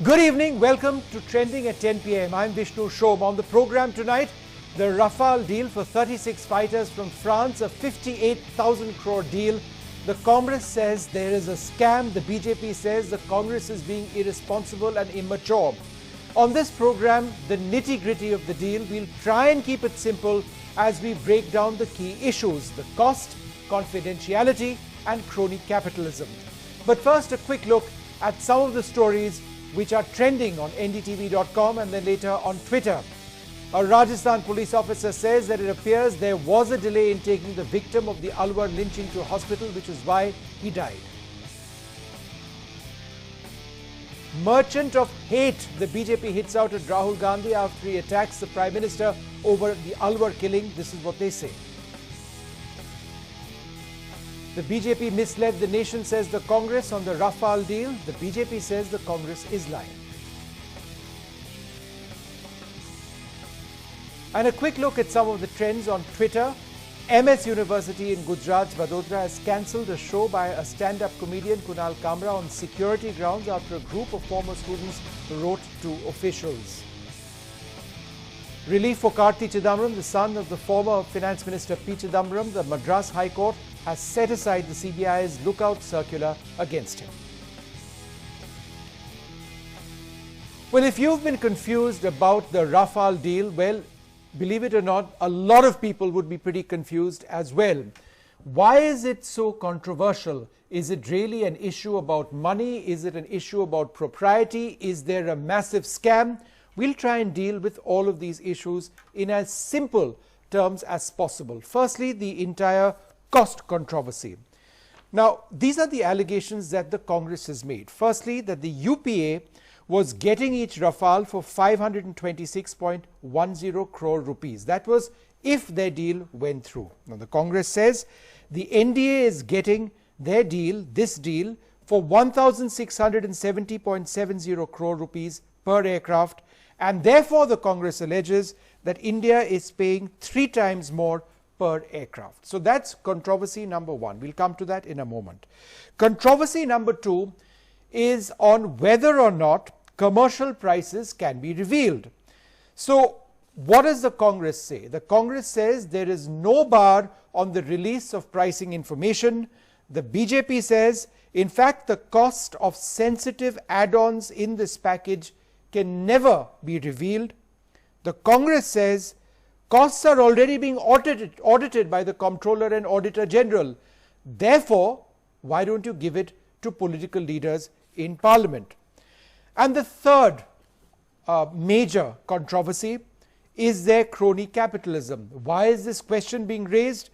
Good evening, welcome to Trending at 10 p.m. I'm Vishnu Shom. On the program tonight, the Rafale deal for 36 fighters from France, a 58,000 crore deal. The Congress says there is a scam. The BJP says the Congress is being irresponsible and immature. On this program, the nitty-gritty of the deal, we'll try and keep it simple as we break down the key issues: the cost, confidentiality and crony-capitalism. But first, a quick look at some of the stories which are trending on NDTV.com and then later on Twitter. A Rajasthan police officer says that it appears there was a delay in taking the victim of the Alwar lynching to hospital, which is why he died. Merchant of hate, the BJP hits out at Rahul Gandhi after he attacks the Prime Minister over the Alwar killing. This is what they say. The BJP misled the nation, says the Congress, on the Rafale deal. The BJP says the Congress is lying. And a quick look at some of the trends on Twitter. MS University in Gujarat's Vadodara has cancelled a show by a stand-up comedian, Kunal Kamra, on security grounds after a group of former students wrote to officials. Relief for Karti Chidambaram, the son of the former Finance Minister P. Chidambaram. The Madras High Court has set aside the CBI's lookout circular against him. Well, if you've been confused about the Rafale deal, well, believe it or not, a lot of people would be pretty confused as well. Why is it so controversial? Is it really an issue about money? Is it an issue about propriety? Is there a massive scam? We'll try and deal with all of these issues in as simple terms as possible. Firstly, the entire cost controversy. Now, these are the allegations that the Congress has made. Firstly, that the UPA was getting each Rafale for 526.10 crore rupees. That was if their deal went through. Now, the Congress says the NDA is getting their deal, this deal, for 1,670.70 crore rupees per aircraft, and therefore the Congress alleges that India is paying 3 times more per aircraft. So that's controversy number one. We'll come to that in a moment. Controversy number two is on whether or not commercial prices can be revealed. So what does the Congress say? The Congress says there is no bar on the release of pricing information. The BJP says, in fact, the cost of sensitive add-ons in this package can never be revealed. The Congress says costs are already being audited by the Comptroller and Auditor General. Therefore, why don't you give it to political leaders in Parliament? And the third major controversy is their crony-capitalism. Why is this question being raised?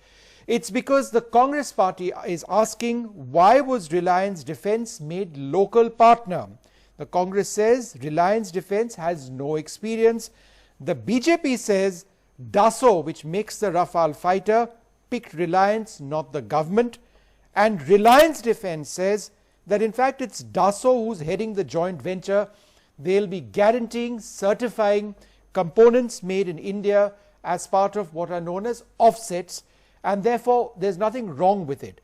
It's because the Congress party is asking, why was Reliance Defence made local partner? The Congress says Reliance Defence has no experience. The BJP says Dassault, which makes the Rafale fighter, picked Reliance, not the government. And Reliance Defence says that in fact it's Dassault who's heading the joint venture. They'll be guaranteeing, certifying components made in India as part of what are known as offsets, and therefore there's nothing wrong with it.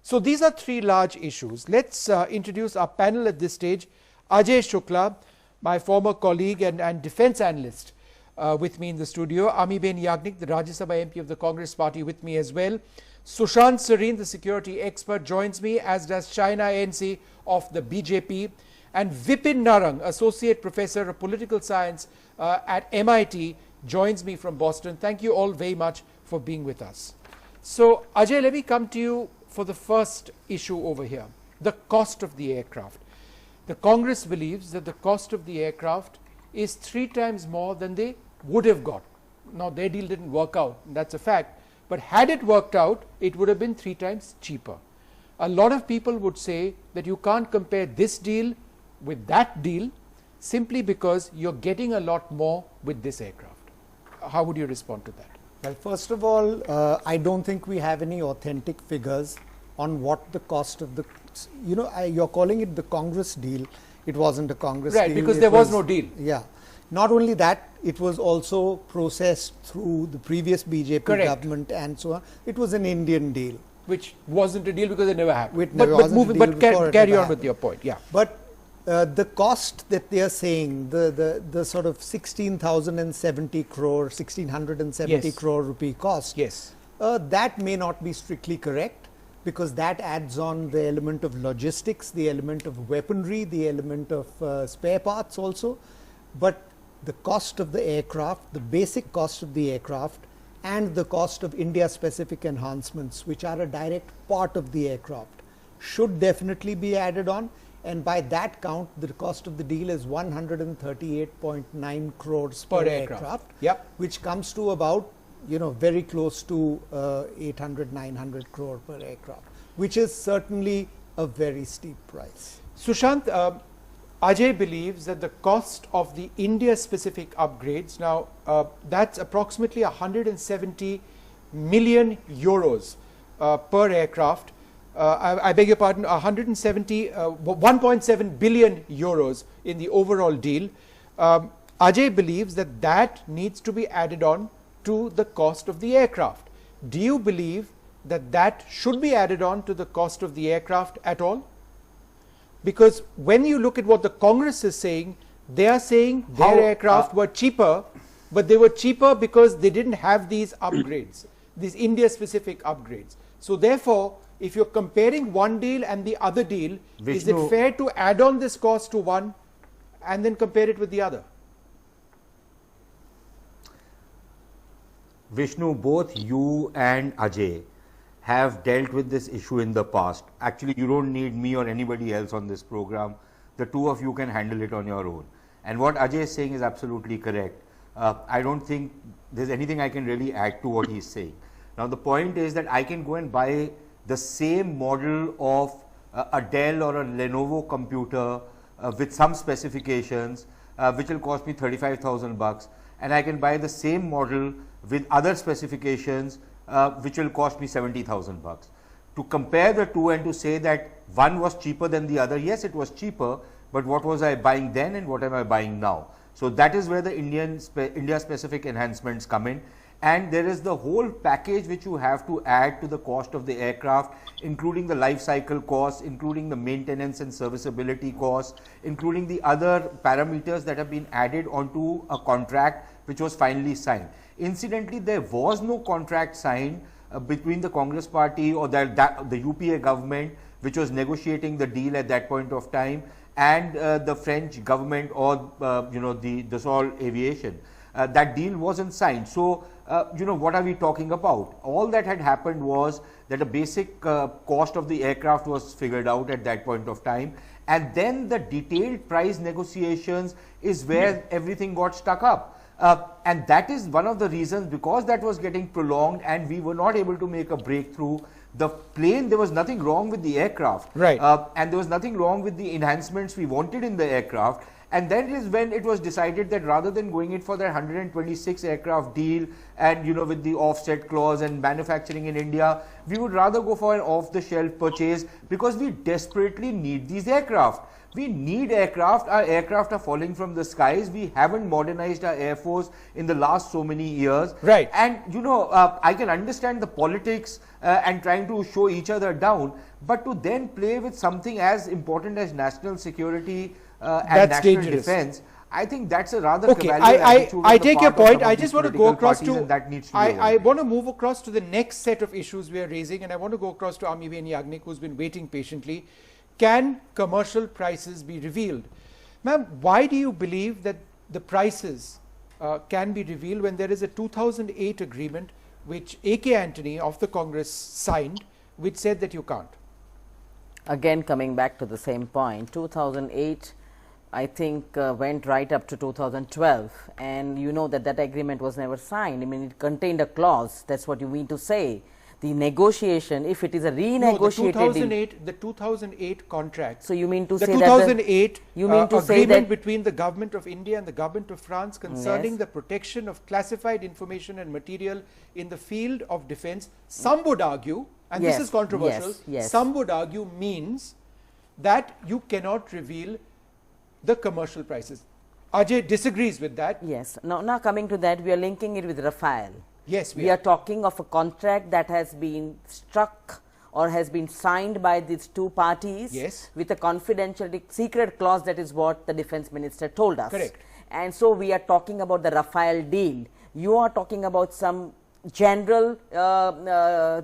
So these are 3 large issues. Let's introduce our panel at this stage. Ajay Shukla, my former colleague and defense analyst, with me in the studio. Amiben Yagnik, the Rajya Sabha MP of the Congress party, with me as well. Sushant Sareen, the security expert, joins me, as does Shaina ANC of the BJP. And Vipin Narang, associate professor of political science at MIT, joins me from Boston. Thank you all very much for being with us. So, Ajay, let me come to you for the first issue over here, the cost of the aircraft. The Congress believes that the cost of the aircraft is 3 times more than they would have got. Now, their deal didn't work out, that's a fact. But had it worked out, it would have been 3 times cheaper. A lot of people would say that you can't compare this deal with that deal simply because you're getting a lot more with this aircraft. How would you respond to that? Well, first of all, I don't think we have any authentic figures on what the cost of the, you're calling it the Congress deal. It wasn't a Congress deal. Right, because there was no deal. Yeah. Not only that, it was also processed through the previous BJP government and so on. It was an Indian deal. Which wasn't a deal because it never happened. But carry on with your point. Yeah. But The cost that they are saying, the sort of 16,070 crore, 1670 Yes. crore rupee cost, Yes. that may not be strictly correct, because that adds on the element of logistics, the element of weaponry, the element of spare parts also. But the cost of the aircraft, the basic cost of the aircraft, and the cost of India-specific enhancements, which are a direct part of the aircraft, should definitely be added on. And by that count, the cost of the deal is 138.9 crores per aircraft, Yep. which comes to about, very close to 800, 900 crore per aircraft, which is certainly a very steep price. Sushant, Ajay believes that the cost of the India-specific upgrades, now that's approximately 170 million euros per aircraft. I beg your pardon, 1.7 billion euros in the overall deal. Ajay believes that that needs to be added on to the cost of the aircraft. Do you believe that that should be added on to the cost of the aircraft at all? Because when you look at what the Congress is saying, they are saying their aircraft were cheaper, but they were cheaper because they didn't have these upgrades, these India-specific upgrades. So therefore, if you're comparing one deal and the other deal, is it fair to add on this cost to one and then compare it with the other? Vishnu, both you and Ajay have dealt with this issue in the past. Actually, you don't need me or anybody else on this program. The two of you can handle it on your own. And what Ajay is saying is absolutely correct. I don't think there's anything I can really add to what he's saying. Now, the point is that I can go and buy the same model of a Dell or a Lenovo computer with some specifications, which will cost me 35,000 bucks, and I can buy the same model with other specifications, which will cost me 70,000 bucks. To compare the two and to say that one was cheaper than the other, yes, it was cheaper, but what was I buying then and what am I buying now? So that is where the India-specific enhancements come in. And there is the whole package which you have to add to the cost of the aircraft, including the life cycle costs, including the maintenance and serviceability costs, including the other parameters that have been added onto a contract which was finally signed. Incidentally, there was no contract signed between the Congress party or the UPA government, which was negotiating the deal at that point of time, and the French government or the Dassault Aviation. That deal wasn't signed. So, what are we talking about? All that had happened was that a basic cost of the aircraft was figured out at that point of time, and then the detailed price negotiations is where everything got stuck up. And that is one of the reasons, because that was getting prolonged and we were not able to make a breakthrough. The plane, there was nothing wrong with the aircraft, right? And there was nothing wrong with the enhancements we wanted in the aircraft. And that is when it was decided that rather than going in for that 126 aircraft deal and with the offset clause and manufacturing in India, we would rather go for an off-the-shelf purchase, because we desperately need these aircraft. We need aircraft. Our aircraft are falling from the skies. We haven't modernized our Air Force in the last so many years. Right. And I can understand the politics and trying to show each other down, but to then play with something as important as national security and national defense, I think that's a rather I take your point. I just want to go across to, I want to move across to the next set of issues we are raising, and I want to go across to Amibeni Yagnik, who's been waiting patiently. Can commercial prices be revealed? Ma'am, why do you believe that the prices can be revealed when there is a 2008 agreement which A.K. Antony of the Congress signed, which said that you can't? Again, coming back to the same point, 2008 I think went right up to 2012, and you know that agreement was never signed. I mean, it contained a clause. That's what you mean to say. The negotiation, if it is a renegotiated, no, the 2008 contract. So you mean to say that the 2008 agreement between the government of India and the government of France concerning the protection of classified information and material in the field of defense, some would argue, and this is controversial, some would argue means that you cannot reveal the commercial prices. Ajay disagrees with that. Yes. Now coming to that, we are linking it with Rafale. Yes, we are talking of a contract that has been struck or has been signed by these two parties Yes. with a confidentiality secret clause. That is what the defense minister told us. Correct. And so we are talking about the Rafale deal. You are talking about some general a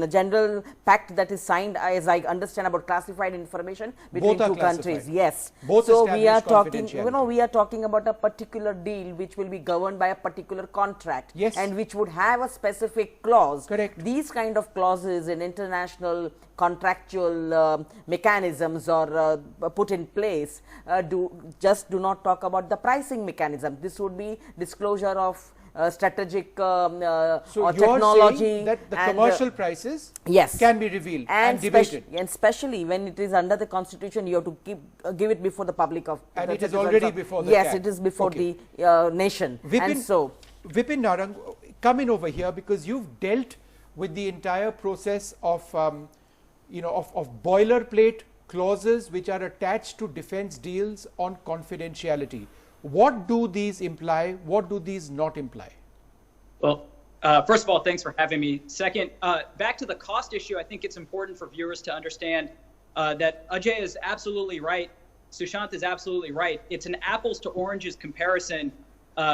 general pact that is signed, as I understand, about classified information between Both are two countries. classified. Yes. Both So we are establish talking, confidentiality. we are talking about a particular deal which will be governed by a particular contract. Yes. And which would have a specific clause. Correct. These kind of clauses in international contractual mechanisms or put in place do not talk about the pricing mechanism. This would be disclosure of strategic So or you are technology saying that the and, commercial prices yes, can be revealed and debated. and especially when it is under the constitution, you have to give it before the public of And the it is citizens already of, before the yes, CAG. it is before Okay. the nation. Vipin, And so Vipin Narang, come in over here, because you've dealt with the entire process of of boilerplate clauses which are attached to defense deals on confidentiality. What do these imply? What do these not imply? Well, first of all, thanks for having me. Second, back to the cost issue, I think it's important for viewers to understand that Ajay is absolutely right. Sushant is absolutely right. It's an apples to oranges comparison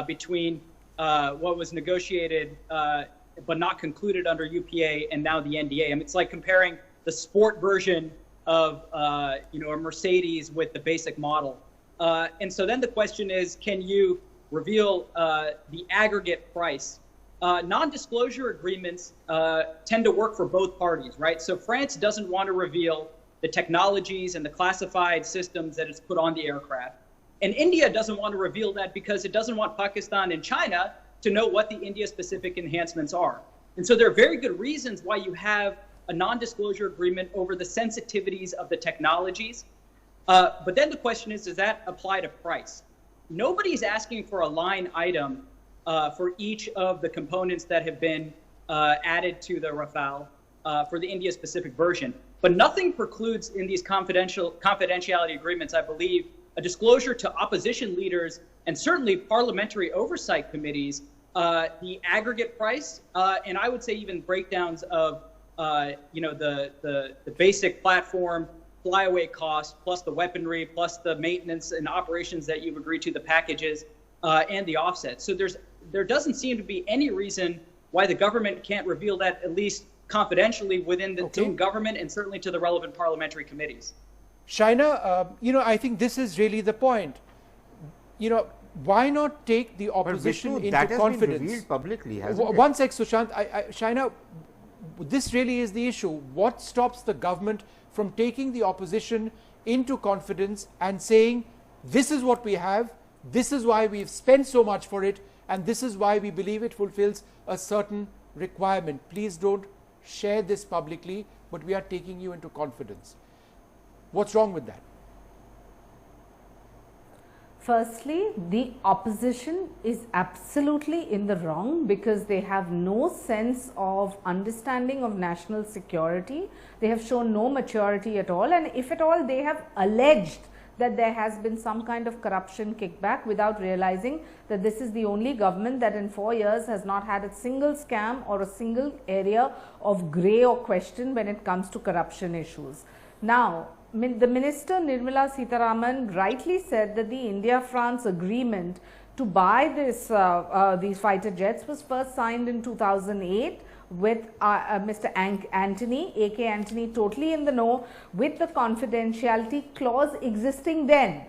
between what was negotiated but not concluded under UPA and now the NDA. I mean, it's like comparing the sport version of a Mercedes with the basic model. And so then the question is, can you reveal the aggregate price? Non-disclosure agreements tend to work for both parties, right? So France doesn't want to reveal the technologies and the classified systems that it's put on the aircraft. And India doesn't want to reveal that because it doesn't want Pakistan and China to know what the India-specific enhancements are. And so there are very good reasons why you have a non-disclosure agreement over the sensitivities of the technologies. But then the question is, does that apply to price? Nobody's asking for a line item for each of the components that have been added to the Rafale for the India-specific version. But nothing precludes in these confidentiality agreements, I believe, a disclosure to opposition leaders and certainly parliamentary oversight committees, the aggregate price, and I would say even breakdowns of the basic platform flyaway cost, plus the weaponry, plus the maintenance and operations that you've agreed to, the packages, and the offset. So there doesn't seem to be any reason why the government can't reveal that, at least confidentially, within the own government and certainly to the relevant parliamentary committees. Shaina, I think this is really the point. Why not take the opposition Vishnu, into that has confidence? been revealed publicly, hasn't it? One sec, Sushant. Shaina, this really is the issue. What stops the government from taking the opposition into confidence and saying, this is what we have, this is why we've spent so much for it, and this is why we believe it fulfills a certain requirement. Please don't share this publicly, but we are taking you into confidence. What's wrong with that? Firstly, the opposition is absolutely in the wrong because they have no sense of understanding of national security. They have shown no maturity at all, and if at all, they have alleged that there has been some kind of corruption kickback without realizing that this is the only government that in 4 years has not had a single scam or a single area of grey or question when it comes to corruption issues. Now, the Minister Nirmala Sitharaman rightly said that the India-France agreement to buy these fighter jets was first signed in 2008 with Mr. Antony, AK Antony, totally in the know with the confidentiality clause existing then.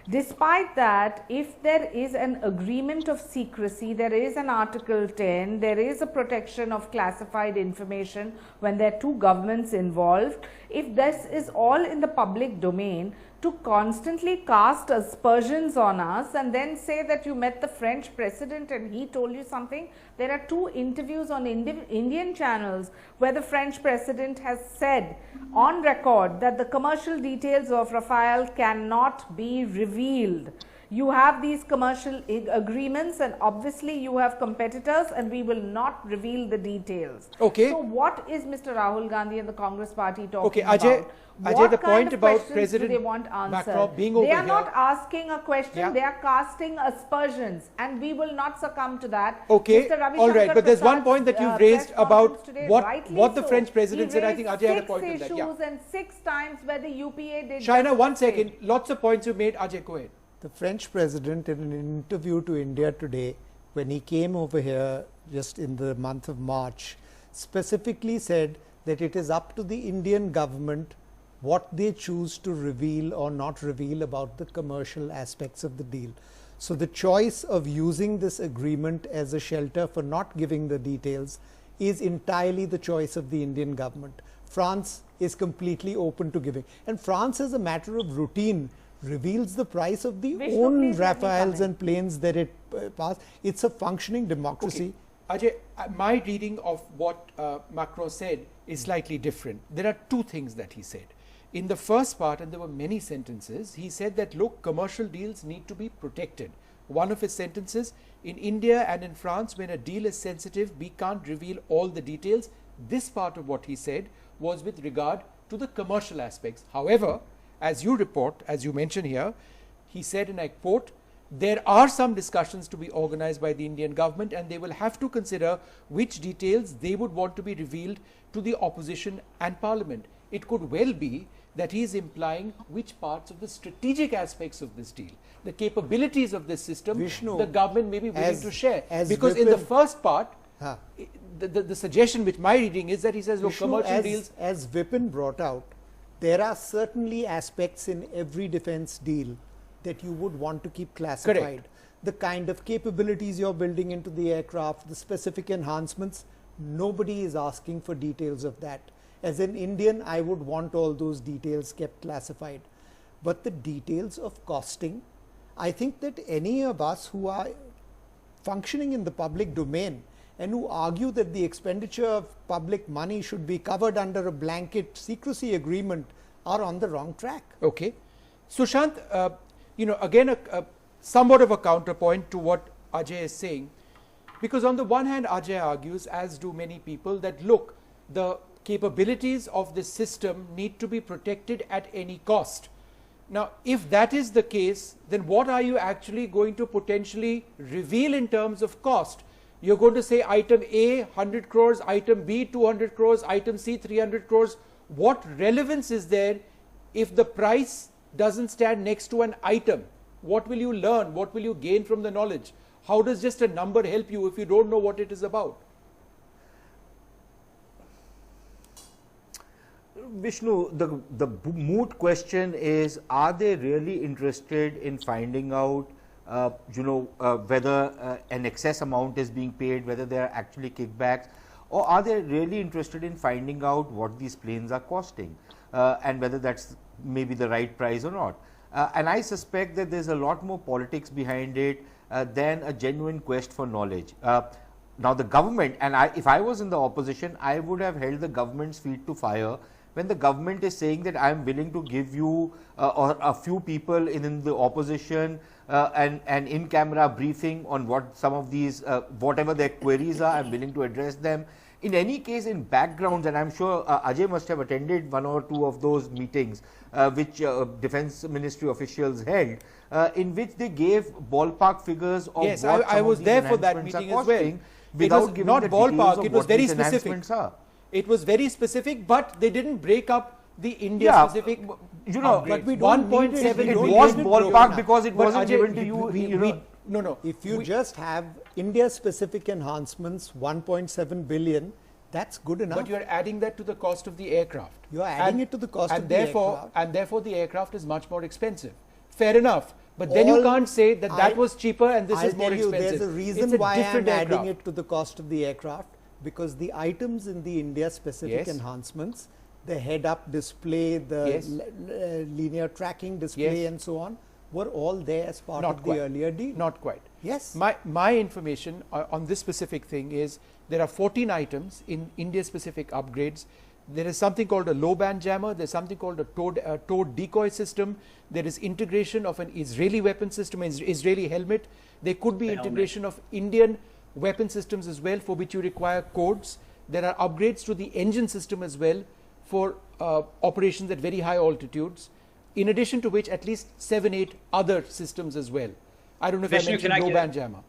Despite that, if there is an agreement of secrecy, there is an Article 10, there is a protection of classified information when there are two governments involved, if this is all in the public domain, to constantly cast aspersions on us and then say that you met the French president and he told you something. There are two interviews on Indian channels where the French president has said on record that the commercial details of Rafale cannot be revealed. You have these commercial agreements, and obviously you have competitors, and we will not reveal the details. Okay. So what is Mr. Rahul Gandhi and the Congress party talking Okay, Ajay, about? Ajay, What the kind point of about questions President do they want answered? Macron being over they are here- not asking a question, Yeah. they are casting aspersions, and we will not succumb to that. Okay, Mr. Ravi all right, Shankar but there's one Prasad's, point that you've press raised about conference today, what rightly the so. French president He said. I think raised Ajay had a 6 point on that. issues Yeah. and 6 times where the UPA did. Shaina, just one the same. second. Lots of points you made. Ajay, go ahead. The French president, in an interview to India Today, when he came over here just in the month of March, specifically said that it is up to the Indian government what they choose to reveal or not reveal about the commercial aspects of the deal. So the choice of using this agreement as a shelter for not giving the details is entirely the choice of the Indian government. France is completely open to giving, and France, as a matter of routine, reveals the price of the Vishnu, own please let me Rafales come in. and planes that it passed. It's a functioning democracy. Ajay, my reading of what Macron said is slightly different. There are two things that he said. In the first part, and there were many sentences, he said that, look, commercial deals need to be protected. One of his sentences, in India and in France, when a deal is sensitive, we can't reveal all the details. This part of what he said was with regard to the commercial aspects. However, as you report, as you mention here, he said, and I quote, there are some discussions to be organized by the Indian government, and they will have to consider which details they would want to be revealed to the opposition and parliament. It could well be that he is implying which parts of the strategic aspects of this deal, the capabilities of this system, Vishnu, the government may be willing to share. Because in Vipin, the first part, Huh. the suggestion which my reading is that he says, look, Vishnu, commercial deals. as Vipin brought out, there are certainly aspects in every defense deal that you would want to keep classified. Correct. The kind of capabilities you're building into the aircraft, the specific enhancements, nobody is asking for details of that. As an Indian, I would want all those details kept classified. But the details of costing, I think that any of us who are functioning in the public domain and who argue that the expenditure of public money should be covered under a blanket secrecy agreement are on the wrong track. Okay. Sushant, again, a somewhat of a counterpoint to what Ajay is saying, because on the one hand, Ajay argues, as do many people, that look, the capabilities of this system need to be protected at any cost. Now, if that is the case, then what are you actually going to potentially reveal in terms of cost? You're going to say item A 100 crores, item B 200 crores, item C 300 crores. What relevance is there if the price doesn't stand next to an item? What will you learn? What will you gain from the knowledge? How does just a number help you if you don't know what it is about? Vishnu, the moot question is, are they really interested in finding out whether an excess amount is being paid, whether there are actually kickbacks, or are they really interested in finding out what these planes are costing and whether that's maybe the right price or not? And I suspect that there's a lot more politics behind it than a genuine quest for knowledge. Now the government, and if I was in the opposition, I would have held the government's feet to fire when the government is saying that I am willing to give you or a few people in the opposition an in-camera briefing on what some of these, whatever their queries are, I am willing to address them. In any case, in backgrounds, and I am sure Ajay must have attended one or two of those meetings which Defence Ministry officials held, in which they gave ballpark figures of Yes, what I was there for that meeting as well. It was not ballpark, it was very specific. It was very specific, but they didn't break up the India-specific. but we don't need it. 1.7 It We was don't need it ballpark broken up. because it But wasn't Ajay, given to you. No. If you just have India-specific enhancements, 1.7 billion, that's good enough. But you're adding that to the cost of the aircraft. You're adding it to the cost of the aircraft. And therefore, the aircraft is much more expensive. Fair enough. But then you can't say that that was cheaper and this is more expensive. There's a reason It's why I'm different adding aircraft. it to the cost of the aircraft, because the items in the India-specific Yes. enhancements, the head-up display, the Yes. linear tracking display, Yes. and so on, were all there as part Not of quite. the earlier deal. Not quite. Yes. My information on this specific thing is there are 14 items in India-specific upgrades. There is something called a low band jammer. There's something called a towed decoy system. There is integration of an Israeli weapon system, an Israeli helmet. There could be integration of Indian weapon systems as well, for which you require codes. There are upgrades to the engine system as well for operations at very high altitudes, in addition to which at least 7-8 other systems as well. I don't know if Vishnu, I mentioned low band jammer.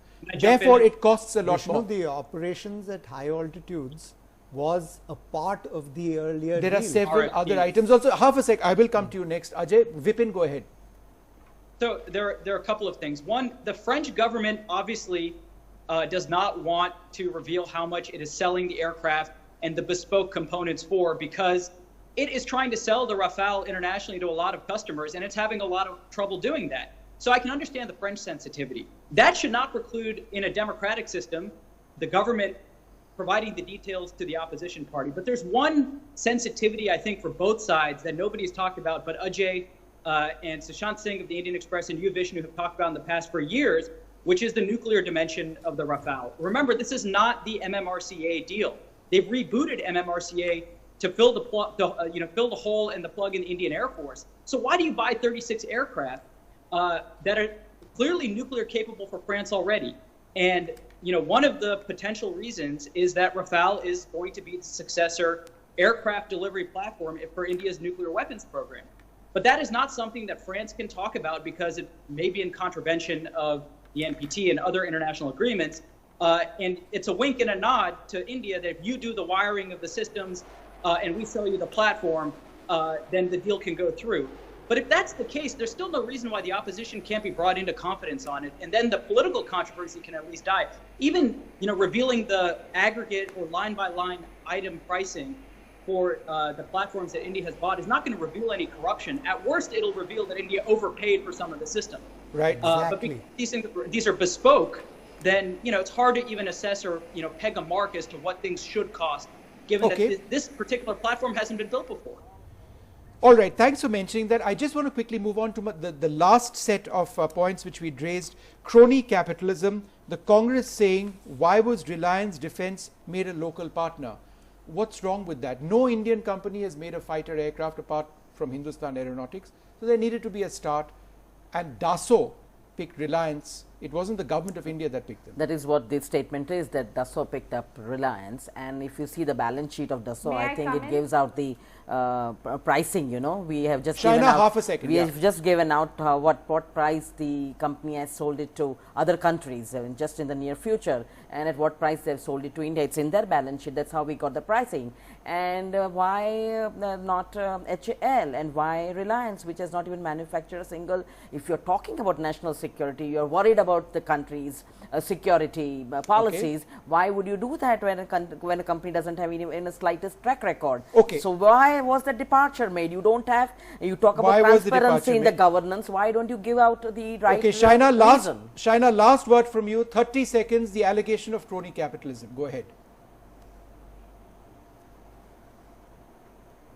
Therefore, it costs a lot Vishnu, more. the operations at high altitudes was a part of the earlier There are deal. several other items. Also, half a sec, I will come to you next. Ajay, Vipin, go ahead. So there are a couple of things. One, the French government obviously does not want to reveal how much it is selling the aircraft and the bespoke components for, because it is trying to sell the Rafale internationally to a lot of customers, and it's having a lot of trouble doing that. So I can understand the French sensitivity. That should not preclude, in a democratic system, the government providing the details to the opposition party. But there's one sensitivity, I think, for both sides that nobody's talked about, but Ajay and Sushant Singh of the Indian Express and you, Vishnu, have talked about in the past for years, which is the nuclear dimension of the Rafale. Remember, this is not the MMRCA deal. They've rebooted MMRCA to fill the fill the hole and the plug in the Indian Air Force. So why do you buy 36 aircraft that are clearly nuclear capable for France already? And one of the potential reasons is that Rafale is going to be the successor aircraft delivery platform for India's nuclear weapons program. But that is not something that France can talk about because it may be in contravention of the NPT and other international agreements. And it's a wink and a nod to India that if you do the wiring of the systems and we sell you the platform, then the deal can go through. But if that's the case, there's still no reason why the opposition can't be brought into confidence on it, and then the political controversy can at least die. Even revealing the aggregate or line-by-line item pricing for the platforms that India has bought is not going to reveal any corruption. At worst, it'll reveal that India overpaid for some of the system. Right. Exactly. But because these are bespoke, then it's hard to even assess or peg a mark as to what things should cost, given that this particular platform hasn't been built before. All right, thanks for mentioning that. I just want to quickly move on to the last set of points which we'd raised. Crony-capitalism, the Congress saying, why was Reliance Defense made a local partner? What's wrong with that? No Indian company has made a fighter aircraft apart from Hindustan Aeronautics. So there needed to be a start. And Dassault picked Reliance. It wasn't the government of India that picked them. That is what the statement is, that Dassault picked up Reliance. And if you see the balance sheet of Dassault, I think it gives out the pricing, we have just China, given out, half a second. We have just given out what price the company has sold it to other countries just in the near future, and at what price they have sold it to India. It's in their balance sheet. That's how we got the pricing. And why not HAL, and why Reliance, which has not even manufactured a single? If you're talking about national security, you're worried about the country's security policies. Why would you do that when a company doesn't have even the slightest track record? So why was the departure made? You don't have, you talk about transparency in the governance. Why don't you give out the right reason? Shaina, last word from you, 30 seconds, the allegation of crony capitalism. Go ahead.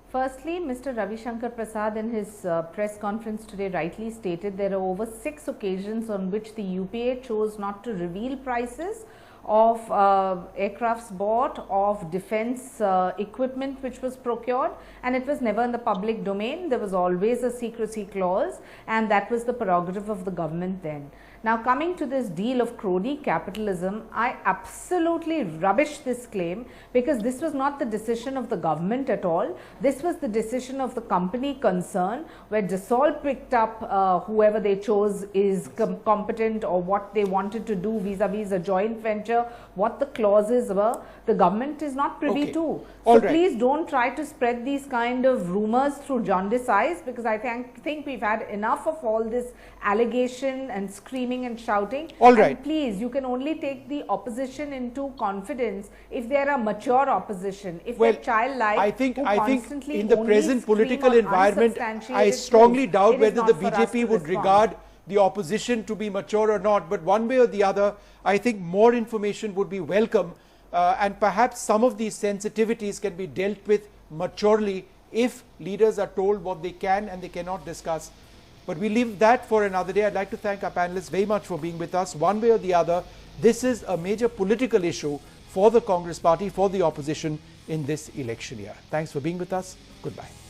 Firstly, Mr. Ravi Shankar Prasad in his press conference today rightly stated there are over 6 occasions on which the UPA chose not to reveal prices of aircrafts bought, of defense equipment which was procured, and it was never in the public domain. There was always a secrecy clause, and that was the prerogative of the government then. Now, coming to this deal of crony capitalism, I absolutely rubbish this claim, because this was not the decision of the government at all. This was the decision of the company concerned, where Dassault picked up whoever they chose is competent, or what they wanted to do vis-a-vis a joint venture, what the clauses were. The government is not privy to. So please don't try to spread these kind of rumors through jaundiced eyes, because I think we've had enough of all this allegation and screaming and shouting. And please, you can only take the opposition into confidence if they are a mature opposition. If they're childlike, I think in the present political environment, I strongly doubt whether the BJP would regard the opposition to be mature or not. But one way or the other, I think more information would be welcome, and perhaps some of these sensitivities can be dealt with maturely if leaders are told what they can and they cannot discuss. But we leave that for another day. I'd like to thank our panelists very much for being with us. One way or the other, this is a major political issue for the Congress party, for the opposition in this election year. Thanks for being with us. Goodbye.